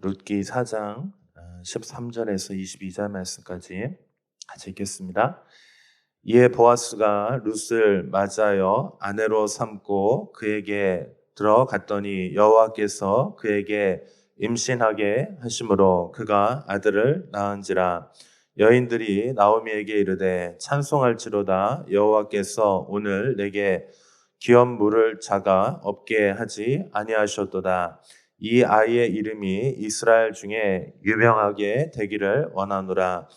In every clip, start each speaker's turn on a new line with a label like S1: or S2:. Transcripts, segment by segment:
S1: 룻기 4장 13절에서 22절 말씀까지 같이 읽겠습니다. 이에 보아스가 룻을 맞아여 아내로 삼고 그에게 들어갔더니 여호와께서 그에게 임신하게 하심으로 그가 아들을 낳은지라. 여인들이 나오미에게 이르되 찬송할지로다. 여호와께서 오늘 내게 기업 물을 자가 없게 하지 아니하셨도다. 이 아이의 이름이 이스라엘 중에 유명하게 되기를 원하노라.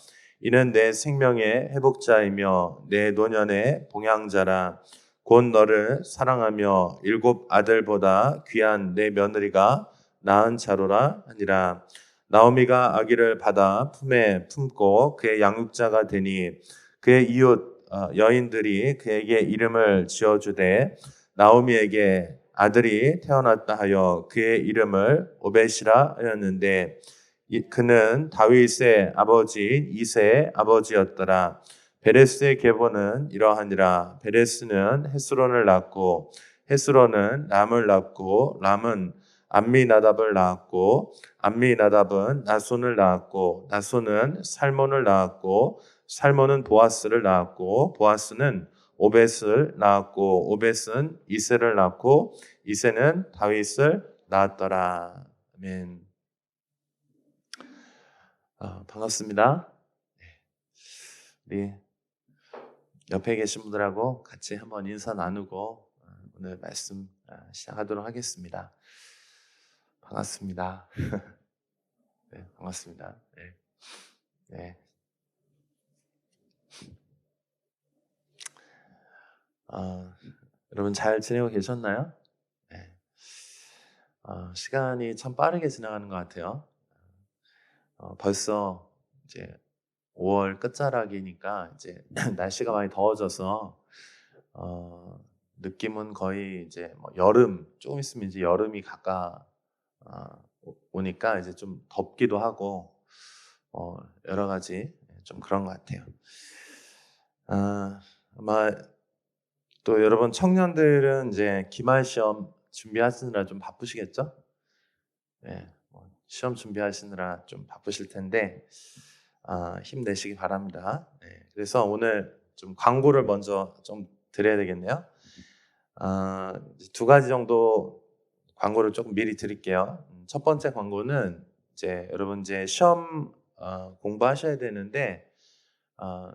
S1: 이는 내 생명의 회복자이며 내 노년의 봉양자라. 곧 너를 사랑하며 일곱 아들보다 귀한 내 며느리가 낳은 자로라 하니라. 나오미가 아기를 받아 품에 품고 그의 양육자가 되니 그의 이웃 여인들이 그에게 이름을 지어주되 나오미에게 아들이 태어났다 하여 그의 이름을 오벳이라 하였는데 그는 다윗의 아버지인 이새의 아버지였더라. 베레스의 계보는 이러하니라. 베레스는 헤스론을 낳고 헤스론은 람을 낳고 람은 암미나답을 낳았고 암미나답은 나손을 낳았고 나손은 살몬을 낳았고 살몬은 보아스를 낳았고 보아스는 오벳을 낳았고 오벳은 이새를 낳고 이새는 다윗을 낳았더라. 아멘. 반갑습니다. 우리 옆에 계신 분들하고 같이 한번 인사 나누고 오늘 말씀 시작하도록 하겠습니다. 반갑습니다. 네, 반갑습니다. 네. 네. 여러분 잘 지내고 계셨나요? 네. 시간이 참 빠르게 지나가는 것 같아요. 벌써 이제 5월 끝자락이니까 이제 날씨가 많이 더워져서 느낌은 거의 이제 뭐 여름, 조금 있으면 이제 여름이 오니까 이제 좀 덥기도 하고 여러 가지 좀 그런 것 같아요. 아마 또 여러분 청년들은 이제 기말 시험 준비하시느라 좀 바쁘시겠죠? 네, 시험 준비하시느라 좀 바쁘실 텐데 힘내시기 바랍니다. 네, 그래서 오늘 좀 광고를 먼저 좀 드려야 되겠네요. 두 가지 정도 광고를 조금 미리 드릴게요. 첫 번째 광고는 이제 여러분 이제 시험 공부하셔야 되는데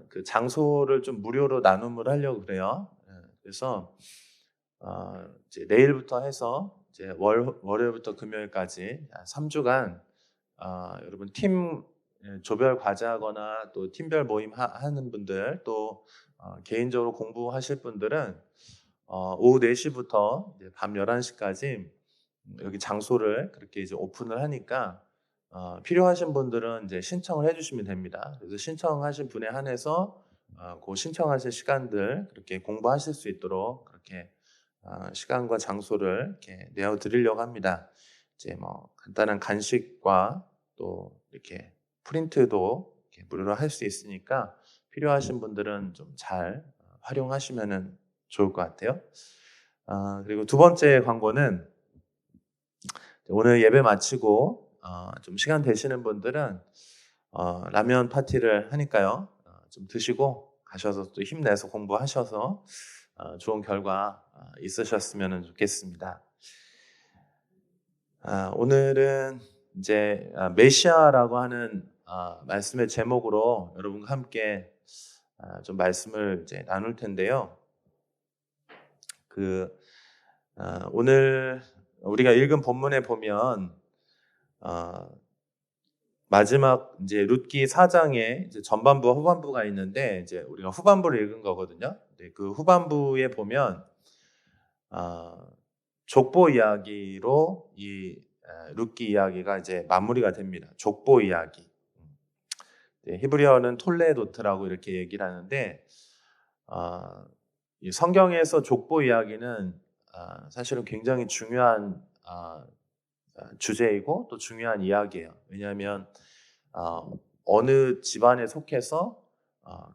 S1: 그 장소를 좀 무료로 나눔을 하려고 그래요. 그래서 이제 내일부터 해서 이제 월요일부터 금요일까지 3주간 여러분 팀 조별 과제하거나 또 팀별 모임 하는 분들 또 개인적으로 공부하실 분들은 오후 4시부터 이제 밤 11시까지 여기 장소를 그렇게 이제 오픈을 하니까 필요하신 분들은 이제 신청을 해주시면 됩니다. 그래서 신청하신 분에 한해서 그 신청하실 시간들 그렇게 공부하실 수 있도록 그렇게 시간과 장소를 이렇게 내어 드리려고 합니다. 이제 뭐 간단한 간식과 또 이렇게 프린트도 이렇게 무료로 할 수 있으니까 필요하신 분들은 좀 잘 활용하시면 좋을 것 같아요. 그리고 두 번째 광고는 오늘 예배 마치고 좀 시간 되시는 분들은 라면 파티를 하니까요. 좀 드시고 가셔서 또 힘내서 공부하셔서 좋은 결과 있으셨으면 좋겠습니다. 오늘은 이제 메시아라고 하는 말씀의 제목으로 여러분과 함께 좀 말씀을 이제 나눌 텐데요. 오늘 우리가 읽은 본문에 보면 마지막 이제 룻기 4장에 이제 전반부와 후반부가 있는데 이제 우리가 후반부를 읽은 거거든요. 그 후반부에 보면 족보 이야기로 이 룻기 이야기가 이제 마무리가 됩니다. 족보 이야기. 히브리어는 톨레도트라고 이렇게 얘기를 하는데 이 성경에서 족보 이야기는 사실은 굉장히 중요한 주제이고 또 중요한 이야기예요. 왜냐하면 어느 집안에 속해서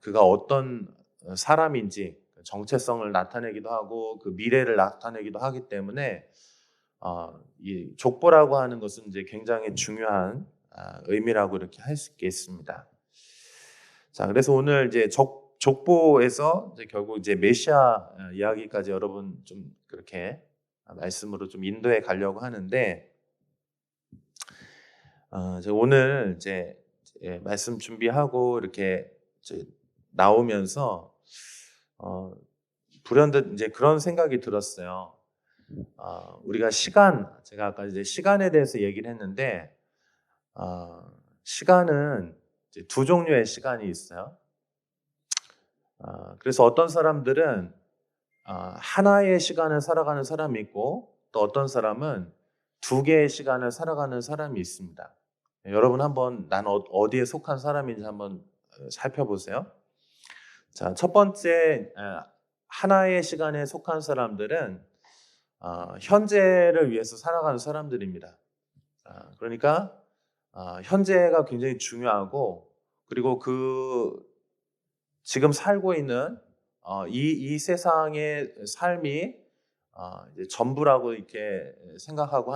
S1: 그가 어떤 사람인지 정체성을 나타내기도 하고 그 미래를 나타내기도 하기 때문에 이 족보라고 하는 것은 이제 굉장히 중요한 의미라고 이렇게 할 수 있겠습니다. 자, 그래서 오늘 이제 족보에서 이제 결국 이제 메시아 이야기까지 여러분 좀 그렇게 말씀으로 좀 인도해 가려고 하는데, 제가 오늘 이제 말씀 준비하고 이렇게 이제 나오면서 불현듯 이제 그런 생각이 들었어요. 우리가 제가 아까 이제 시간에 대해서 얘기를 했는데, 시간은 이제 두 종류의 시간이 있어요. 그래서 어떤 사람들은 하나의 시간을 살아가는 사람이 있고, 또 어떤 사람은 두 개의 시간을 살아가는 사람이 있습니다. 여러분 한번 난 어디에 속한 사람인지 한번 살펴보세요. 자, 첫 번째, 하나의 시간에 속한 사람들은 현재를 위해서 살아가는 사람들입니다. 그러니까 현재가 굉장히 중요하고, 그리고 지금 살고 있는 이 세상의 삶이 이제 전부라고 이렇게 생각하고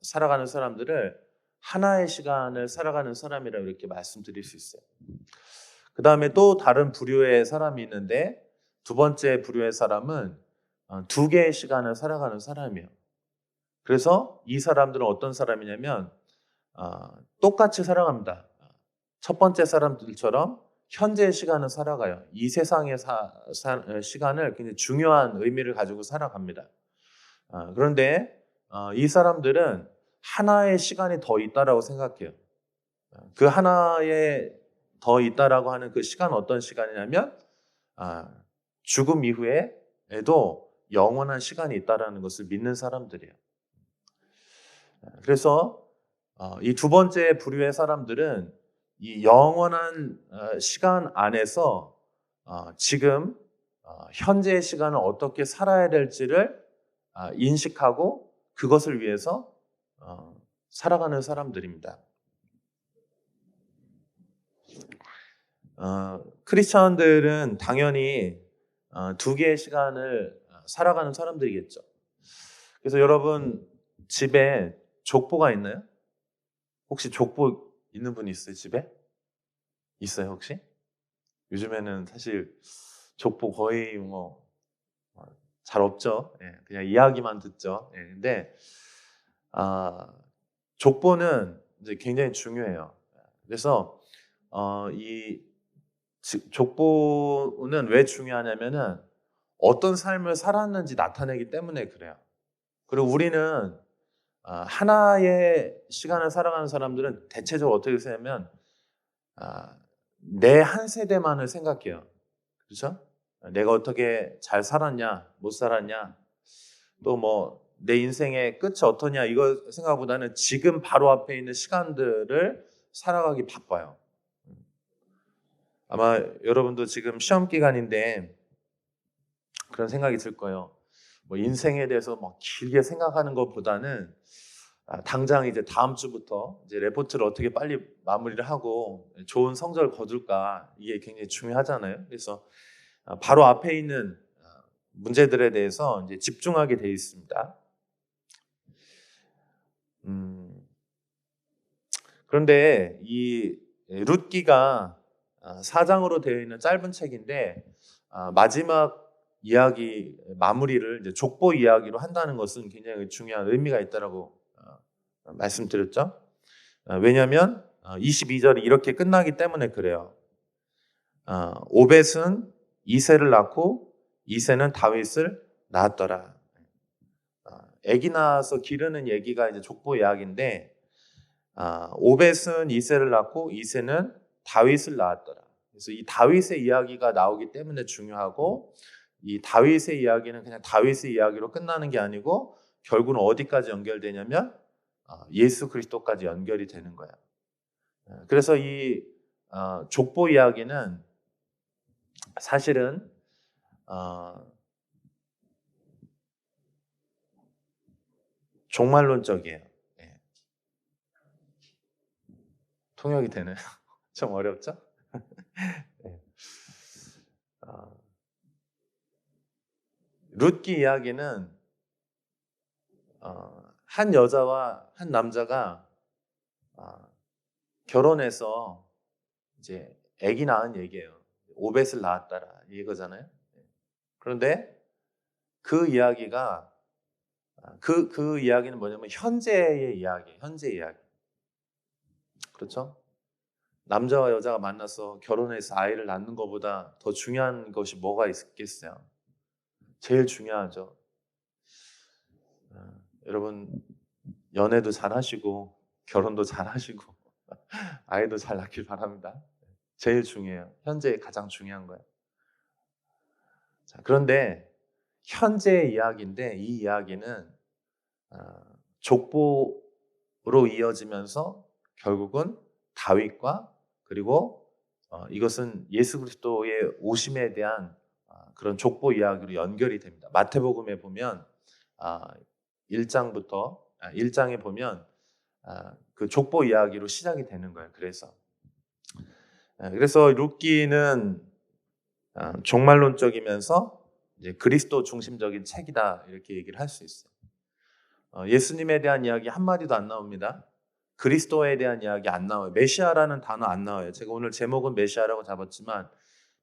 S1: 살아가는 사람들을 하나의 시간을 살아가는 사람이라고 이렇게 말씀드릴 수 있어요. 그 다음에 또 다른 부류의 사람이 있는데, 두 번째 부류의 사람은 두 개의 시간을 살아가는 사람이에요. 그래서 이 사람들은 어떤 사람이냐면 똑같이 살아갑니다. 첫 번째 사람들처럼 현재의 시간을 살아가요. 이 세상의 시간을 굉장히 중요한 의미를 가지고 살아갑니다. 그런데 이 사람들은 하나의 시간이 더 있다라고 생각해요. 그 하나에 더 있다라고 하는 그 시간은 어떤 시간이냐면 죽음 이후에도 영원한 시간이 있다라는 것을 믿는 사람들이에요. 그래서 이 두 번째 부류의 사람들은 이 영원한 시간 안에서 지금 현재의 시간을 어떻게 살아야 될지를 인식하고 그것을 위해서 살아가는 사람들입니다. 크리스천들은 당연히 두 개의 시간을 살아가는 사람들이겠죠. 그래서 여러분 집에 족보가 있나요? 혹시 족보 있는 분 있어요, 집에? 있어요, 혹시? 요즘에는 사실 족보 거의 잘 없죠. 그냥 이야기만 듣죠. 근데 족보는 이제 굉장히 중요해요. 그래서 이 족보는 왜 중요하냐면은 어떤 삶을 살았는지 나타내기 때문에 그래요. 그리고 우리는 하나의 시간을 살아가는 사람들은 대체적으로 어떻게 생각하면 내 한 세대만을 생각해요. 그렇죠? 내가 어떻게 잘 살았냐, 못 살았냐, 또 내 인생의 끝이 어떠냐 이거 생각보다는 지금 바로 앞에 있는 시간들을 살아가기 바빠요. 아마 여러분도 지금 시험 기간인데 그런 생각이 들 거예요. 인생에 대해서 길게 생각하는 것보다는 당장 이제 다음 주부터 이제 레포트를 어떻게 빨리 마무리를 하고 좋은 성적을 거둘까 이게 굉장히 중요하잖아요. 그래서 바로 앞에 있는 문제들에 대해서 이제 집중하게 돼 있습니다. 그런데 이 룻기가 4장으로 되어 있는 짧은 책인데 마지막 이야기 마무리를 이제 족보 이야기로 한다는 것은 굉장히 중요한 의미가 있다라고 말씀드렸죠. 왜냐하면 22절이 이렇게 끝나기 때문에 그래요. 오벳은 이새를 낳고 이새는 다윗을 낳았더라. 아기 낳아서 기르는 얘기가 이제 족보 이야기인데 오벳은 이새를 낳고 이새는 다윗을 낳았더라. 그래서 이 다윗의 이야기가 나오기 때문에 중요하고 이 다윗의 이야기는 그냥 다윗의 이야기로 끝나는 게 아니고 결국은 어디까지 연결되냐면 예수 그리스도까지 연결이 되는 거야. 그래서 이 족보 이야기는 사실은 종말론적이에요. 통역이 되나요? 좀 어렵죠? 룻기 이야기는 한 여자와 한 남자가 결혼해서 이제 아기 낳은 얘기예요. 오벳을 낳았다라 이거잖아요. 그런데 그 이야기가 그 이야기는 뭐냐면 현재 이야기. 그렇죠? 남자와 여자가 만나서 결혼해서 아이를 낳는 것보다 더 중요한 것이 뭐가 있겠어요? 제일 중요하죠. 여러분 연애도 잘 하시고 결혼도 잘 하시고 아이도 잘 낳길 바랍니다. 제일 중요해요. 현재 가장 중요한 거예요. 자, 그런데 현재의 이야기인데 이 이야기는 족보로 이어지면서 결국은 다윗과 그리고 이것은 예수 그리스도의 오심에 대한 그런 족보 이야기로 연결이 됩니다. 마태복음에 보면 1장에 보면 그 족보 이야기로 시작이 되는 거예요. 그래서 룻기는 종말론적이면서 이제 그리스도 중심적인 책이다 이렇게 얘기를 할 수 있어요. 예수님에 대한 이야기 한마디도 안 나옵니다. 그리스도에 대한 이야기 안 나와요. 메시아라는 단어 안 나와요. 제가 오늘 제목은 메시아라고 잡았지만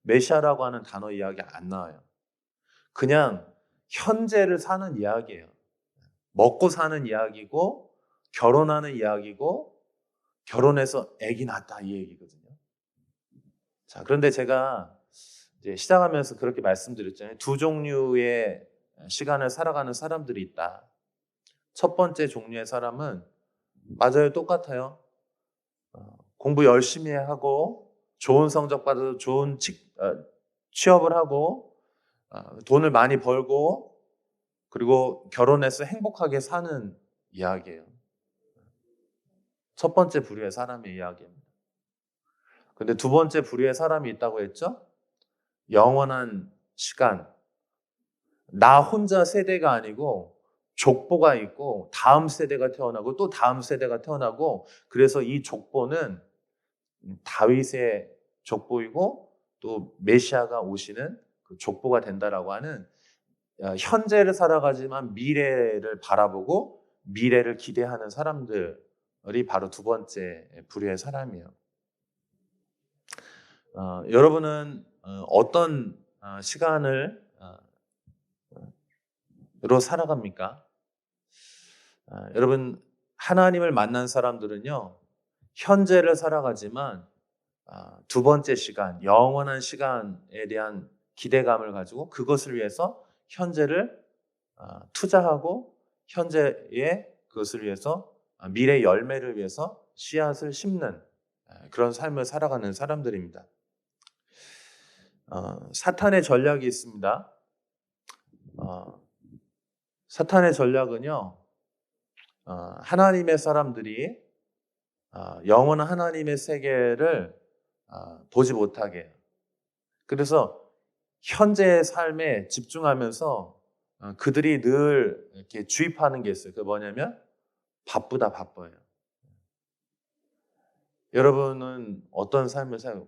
S1: 메시아라고 하는 단어 이야기 안 나와요. 그냥 현재를 사는 이야기예요. 먹고 사는 이야기고 결혼하는 이야기고 결혼해서 아기 낳았다 이 얘기거든요. 자, 그런데 제가 이제 시작하면서 그렇게 말씀드렸잖아요. 두 종류의 시간을 살아가는 사람들이 있다. 첫 번째 종류의 사람은 맞아요, 똑같아요. 공부 열심히 하고 좋은 성적 받아서 좋은 취업을 하고 돈을 많이 벌고 그리고 결혼해서 행복하게 사는 이야기예요. 첫 번째 부류의 사람의 이야기입니다. 근데 두 번째 부류의 사람이 있다고 했죠? 영원한 시간. 나 혼자 세대가 아니고 족보가 있고 다음 세대가 태어나고 또 다음 세대가 태어나고 그래서 이 족보는 다윗의 족보이고 또 메시아가 오시는 그 족보가 된다라고 하는 현재를 살아가지만 미래를 바라보고 미래를 기대하는 사람들이 바로 두 번째 부류의 사람이에요. 여러분은 어떤 시간을 로 살아갑니까? 여러분 하나님을 만난 사람들은요 현재를 살아가지만 두 번째 시간, 영원한 시간에 대한 기대감을 가지고 그것을 위해서 현재를 투자하고 현재의 그것을 위해서 미래 열매를 위해서 씨앗을 심는 그런 삶을 살아가는 사람들입니다. 사탄의 전략이 있습니다. 사탄의 전략은요 하나님의 사람들이 영원한 하나님의 세계를 보지 못하게 해요. 그래서 현재의 삶에 집중하면서 그들이 늘 이렇게 주입하는 게 있어요. 그게 뭐냐면 바빠요. 여러분은 어떤 삶을 살고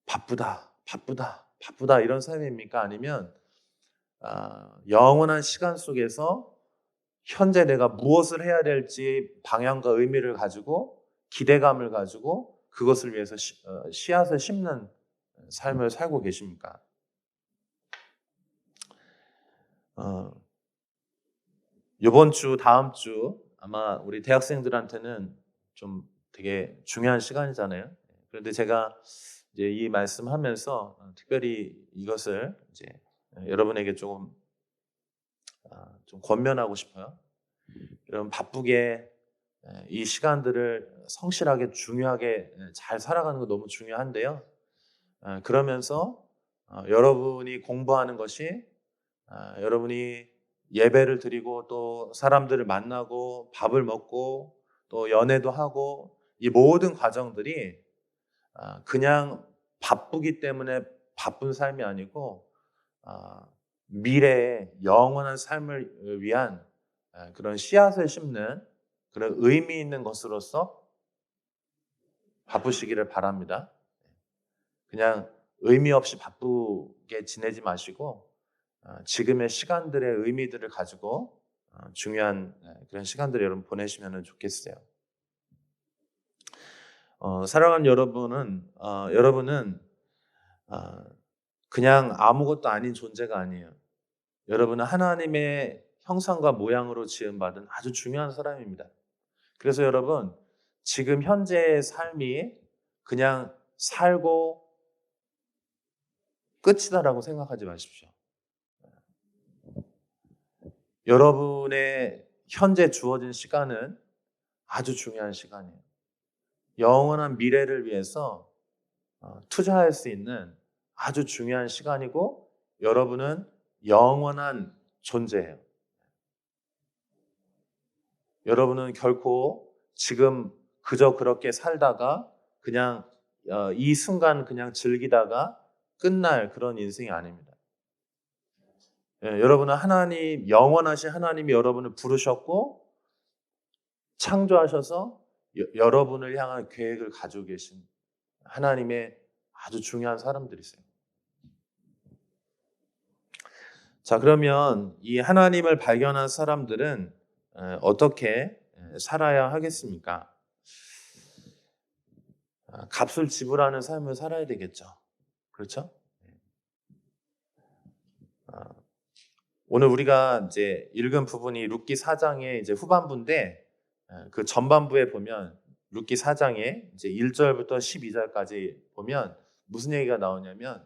S1: 바쁘다 이런 삶입니까? 아니면 영원한 시간 속에서 현재 내가 무엇을 해야 될지 방향과 의미를 가지고 기대감을 가지고 그것을 위해서 씨앗을 심는 삶을 살고 계십니까? 이번 주, 다음 주 아마 우리 대학생들한테는 좀 되게 중요한 시간이잖아요. 그런데 제가 이제 이 말씀하면서 특별히 이것을 이제 여러분에게 좀 권면하고 싶어요. 여러분 바쁘게 이 시간들을 성실하게 중요하게 잘 살아가는 거 너무 중요한데요. 그러면서 여러분이 공부하는 것이 여러분이 예배를 드리고 또 사람들을 만나고 밥을 먹고 또 연애도 하고 이 모든 과정들이 그냥 바쁘기 때문에 바쁜 삶이 아니고 미래의 영원한 삶을 위한 그런 씨앗을 심는 그런 의미 있는 것으로서 바쁘시기를 바랍니다. 그냥 의미 없이 바쁘게 지내지 마시고 지금의 시간들의 의미들을 가지고 중요한 그런 시간들을 여러분 보내시면 좋겠어요. 사랑하는 여러분은 그냥 아무것도 아닌 존재가 아니에요. 여러분은 하나님의 형상과 모양으로 지음받은 아주 중요한 사람입니다. 그래서 여러분, 지금 현재의 삶이 그냥 살고 끝이다라고 생각하지 마십시오. 여러분의 현재 주어진 시간은 아주 중요한 시간이에요. 영원한 미래를 위해서 투자할 수 있는 아주 중요한 시간이고, 여러분은 영원한 존재예요. 여러분은 결코 지금 그저 그렇게 살다가 그냥 이 순간 그냥 즐기다가 끝날 그런 인생이 아닙니다. 여러분은 영원하신 하나님이 여러분을 부르셨고 창조하셔서 여러분을 향한 계획을 가지고 계신 하나님의 아주 중요한 사람들이세요. 자, 그러면 이 하나님을 발견한 사람들은 어떻게 살아야 하겠습니까? 값을 지불하는 삶을 살아야 되겠죠. 그렇죠? 오늘 우리가 이제 읽은 부분이 룻기 4장의 이제 후반부인데, 그 전반부에 보면 룻기 4장의 이제 1절부터 12절까지 보면 무슨 얘기가 나오냐면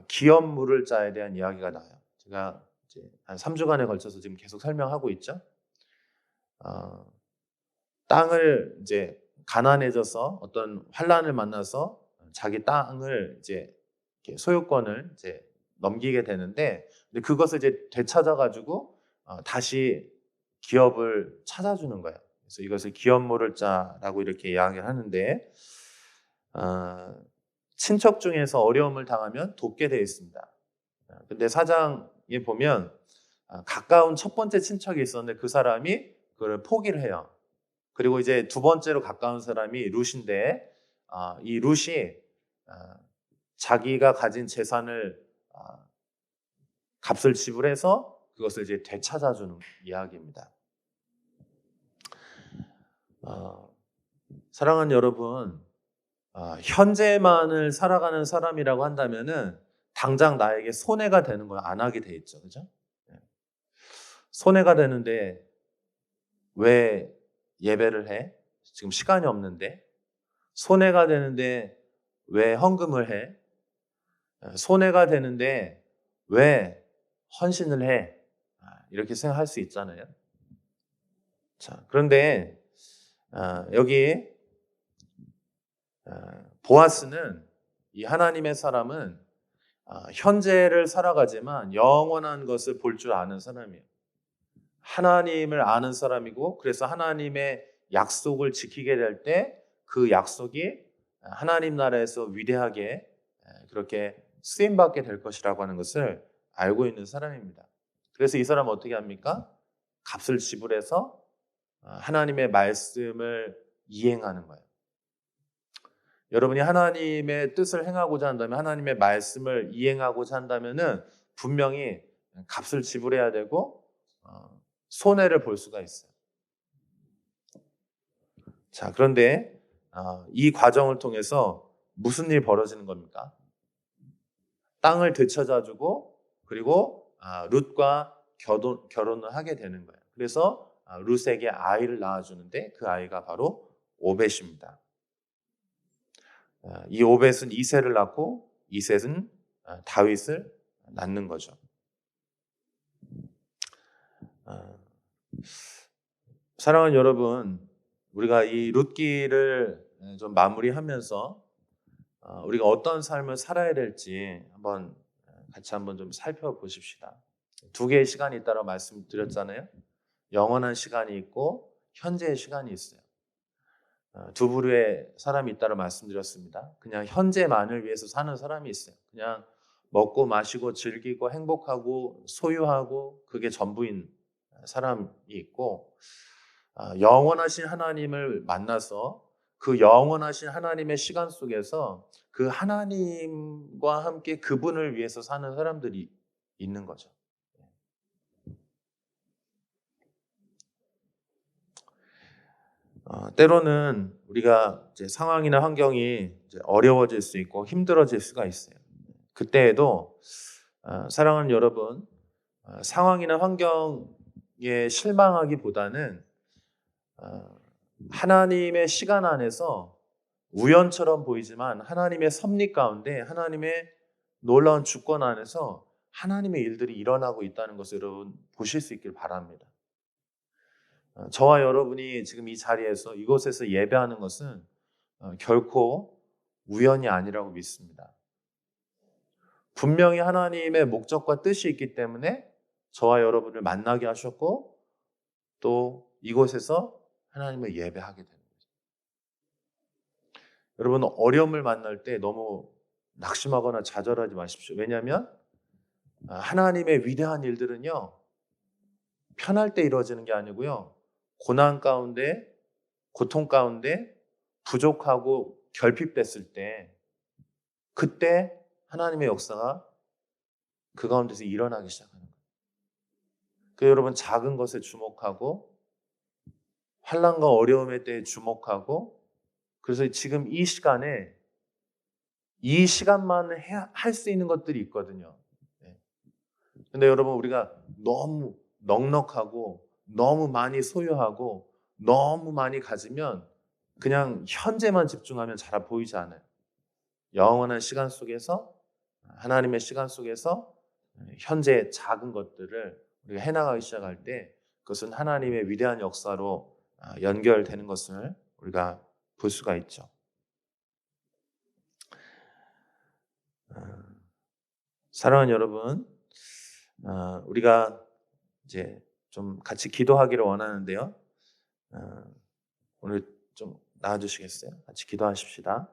S1: 기업 물을 자에 대한 이야기가 나와요. 제가 이제 한 3주간에 걸쳐서 지금 계속 설명하고 있죠. 땅을 이제 가난해져서 어떤 환란을 만나서 자기 땅을 이제 소유권을 이제 넘기게 되는데, 근데 그것을 이제 되찾아가지고 다시 기업을 찾아주는 거예요. 그래서 이것을 기업 모를 자라고 이렇게 이야기를 하는데, 친척 중에서 어려움을 당하면 돕게 되어 있습니다. 근데 사장에 보면 가까운 첫 번째 친척이 있었는데 그 사람이 그걸 포기를 해요. 그리고 이제 두 번째로 가까운 사람이 룻인데, 이 룻이 자기가 가진 재산을 값을 지불해서 그것을 이제 되찾아주는 이야기입니다. 사랑하는 여러분, 현재만을 살아가는 사람이라고 한다면은 당장 나에게 손해가 되는 걸 안 하게 돼 있죠, 그죠? 손해가 되는데 왜 예배를 해? 지금 시간이 없는데. 손해가 되는데 왜 헌금을 해? 손해가 되는데 왜 헌신을 해? 이렇게 생각할 수 있잖아요. 자, 그런데 여기 보아스는, 이 하나님의 사람은 현재를 살아가지만 영원한 것을 볼 줄 아는 사람이에요. 하나님을 아는 사람이고, 그래서 하나님의 약속을 지키게 될 때 그 약속이 하나님 나라에서 위대하게 그렇게 쓰임받게 될 것이라고 하는 것을 알고 있는 사람입니다. 그래서 이 사람은 어떻게 합니까? 값을 지불해서 하나님의 말씀을 이행하는 거예요. 여러분이 하나님의 뜻을 행하고자 한다면, 하나님의 말씀을 이행하고자 한다면은 분명히 값을 지불해야 되고 손해를 볼 수가 있어요. 자, 그런데 이 과정을 통해서 무슨 일이 벌어지는 겁니까? 땅을 되찾아주고, 그리고 룻과 결혼을 하게 되는 거예요. 그래서 룻에게 아이를 낳아주는데 그 아이가 바로 오벳입니다. 이 오벳은 이새를 낳고, 이셋은 다윗을 낳는 거죠. 사랑하는 여러분, 우리가 이 룻기를 좀 마무리하면서 우리가 어떤 삶을 살아야 될지 같이 한번 좀 살펴보십시다. 두 개의 시간이 있다고 말씀드렸잖아요. 영원한 시간이 있고 현재의 시간이 있어요. 두 부류의 사람이 있다고 말씀드렸습니다. 그냥 현재만을 위해서 사는 사람이 있어요. 그냥 먹고 마시고 즐기고 행복하고 소유하고 그게 전부인 사람이 있고, 영원하신 하나님을 만나서 그 영원하신 하나님의 시간 속에서 그 하나님과 함께 그분을 위해서 사는 사람들이 있는 거죠. 때로는 우리가 이제 상황이나 환경이 이제 어려워질 수 있고 힘들어질 수가 있어요. 그때에도 사랑하는 여러분, 상황이나 환경에 실망하기보다는 하나님의 시간 안에서 우연처럼 보이지만 하나님의 섭리 가운데 하나님의 놀라운 주권 안에서 하나님의 일들이 일어나고 있다는 것을 여러분 보실 수 있길 바랍니다. 저와 여러분이 지금 이 자리에서 이곳에서 예배하는 것은 결코 우연이 아니라고 믿습니다. 분명히 하나님의 목적과 뜻이 있기 때문에 저와 여러분을 만나게 하셨고 또 이곳에서 하나님을 예배하게 되는 거죠. 여러분 어려움을 만날 때 너무 낙심하거나 좌절하지 마십시오. 왜냐하면 하나님의 위대한 일들은요 편할 때 이루어지는 게 아니고요 고난 가운데 고통 가운데 부족하고 결핍됐을 때 그때 하나님의 역사가 그 가운데서 일어나기 시작하는 거예요. 그 여러분 작은 것에 주목하고 환난과 어려움에 대해 주목하고 그래서 지금 이 시간에 이 시간만 할 수 있는 것들이 있거든요. 근데 여러분 우리가 너무 넉넉하고 너무 많이 소유하고 너무 많이 가지면 그냥 현재만 집중하면 잘 보이지 않아요. 영원한 시간 속에서 하나님의 시간 속에서 현재 작은 것들을 우리가 해나가기 시작할 때 그것은 하나님의 위대한 역사로 연결되는 것을 우리가 볼 수가 있죠. 사랑하는 여러분, 우리가 이제 좀 같이 기도하기를 원하는데요. 오늘 좀 나와주시겠어요? 같이 기도하십시다.